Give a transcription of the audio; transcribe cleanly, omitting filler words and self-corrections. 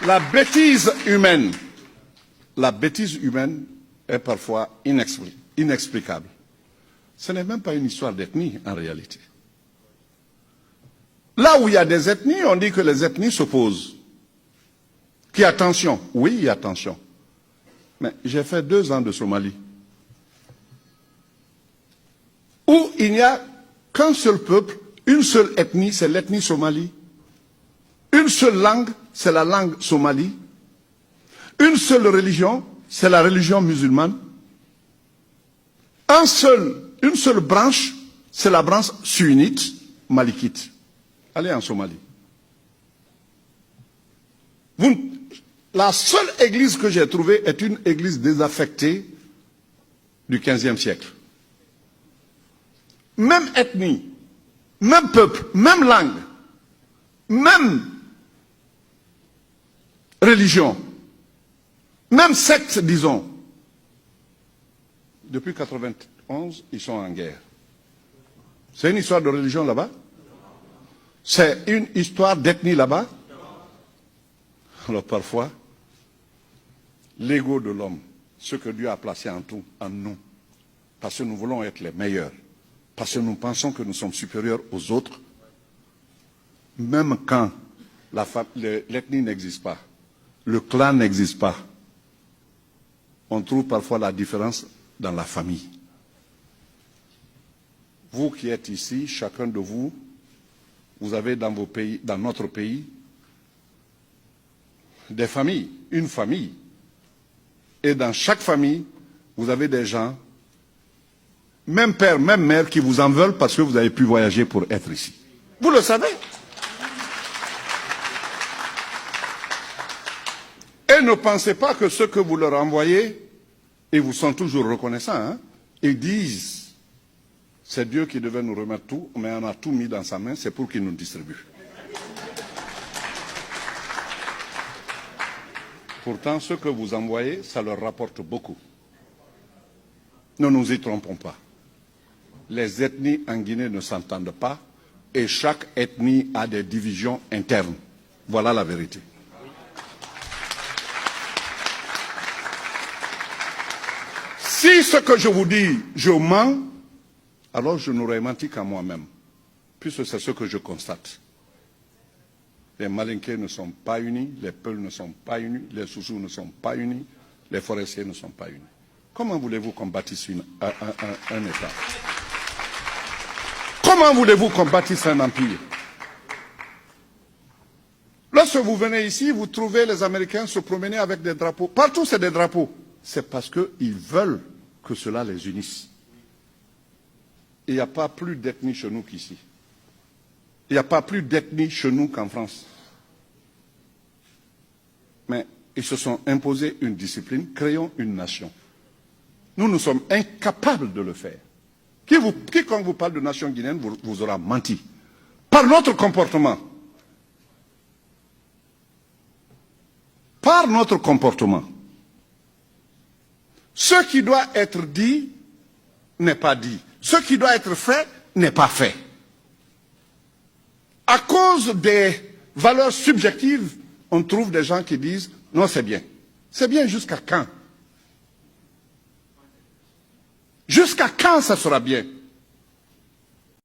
La bêtise humaine est parfois inexplicable. Ce n'est même pas une histoire d'ethnie en réalité. Là où il y a des ethnies, on dit que les ethnies s'opposent. Qu'il y a tension. Oui, il y a tension. Mais j'ai fait 2 ans de Somalie, où il n'y a qu'un seul peuple, une seule ethnie, c'est l'ethnie somalie. Une seule langue, c'est la langue somalie. Une seule religion, c'est la religion musulmane. Une seule branche, c'est la branche sunnite, malikite. Allez en Somalie. La seule église que j'ai trouvée est une église désaffectée du XVe siècle. Même ethnie, même peuple, même langue, même religion, même secte, disons. Depuis 1991, ils sont en guerre. C'est une histoire de religion là-bas? C'est une histoire d'ethnie là-bas? Alors parfois, l'ego de l'homme, ce que Dieu a placé en nous, parce que nous voulons être les meilleurs, parce que nous pensons que nous sommes supérieurs aux autres, même quand l'ethnie n'existe pas, le clan n'existe pas, on trouve parfois la différence dans la famille. Vous qui êtes ici, chacun de vous, vous avez dans vos pays, dans notre pays, des familles, une famille. Et dans chaque famille, vous avez des gens, même père, même mère, qui vous en veulent parce que vous avez pu voyager pour être ici. Vous le savez. Et ne pensez pas que ce que vous leur envoyez, ils vous sont toujours reconnaissants, hein? Ils disent, c'est Dieu qui devait nous remettre tout, mais on a tout mis dans sa main, c'est pour qu'il nous distribue. Pourtant, ce que vous envoyez, ça leur rapporte beaucoup. Ne nous y trompons pas. Les ethnies en Guinée ne s'entendent pas et chaque ethnie a des divisions internes. Voilà la vérité. Si ce que je vous dis, je mens, alors je n'aurais menti qu'à moi-même, puisque c'est ce que je constate. Les Malinqués ne sont pas unis, les Peuls ne sont pas unis, les Soussous ne sont pas unis, les Forestiers ne sont pas unis. Comment voulez-vous qu'on bâtisse un État? Comment voulez-vous qu'on bâtisse un empire? Lorsque vous venez ici, vous trouvez les Américains se promener avec des drapeaux. Partout, c'est des drapeaux. C'est parce qu'ils veulent que cela les unisse. Il n'y a pas plus d'ethnie chez nous qu'ici. Il n'y a pas plus d'ethnie chez nous qu'en France. Mais ils se sont imposés une discipline, créons une nation. Nous sommes incapables de le faire. Quiconque vous parle de nation guinéenne vous aura menti. Par notre comportement. Par notre comportement. Ce qui doit être dit n'est pas dit. Ce qui doit être fait n'est pas fait. À cause des valeurs subjectives, on trouve des gens qui disent « Non, c'est bien ». C'est bien jusqu'à quand? Jusqu'à quand ça sera bien?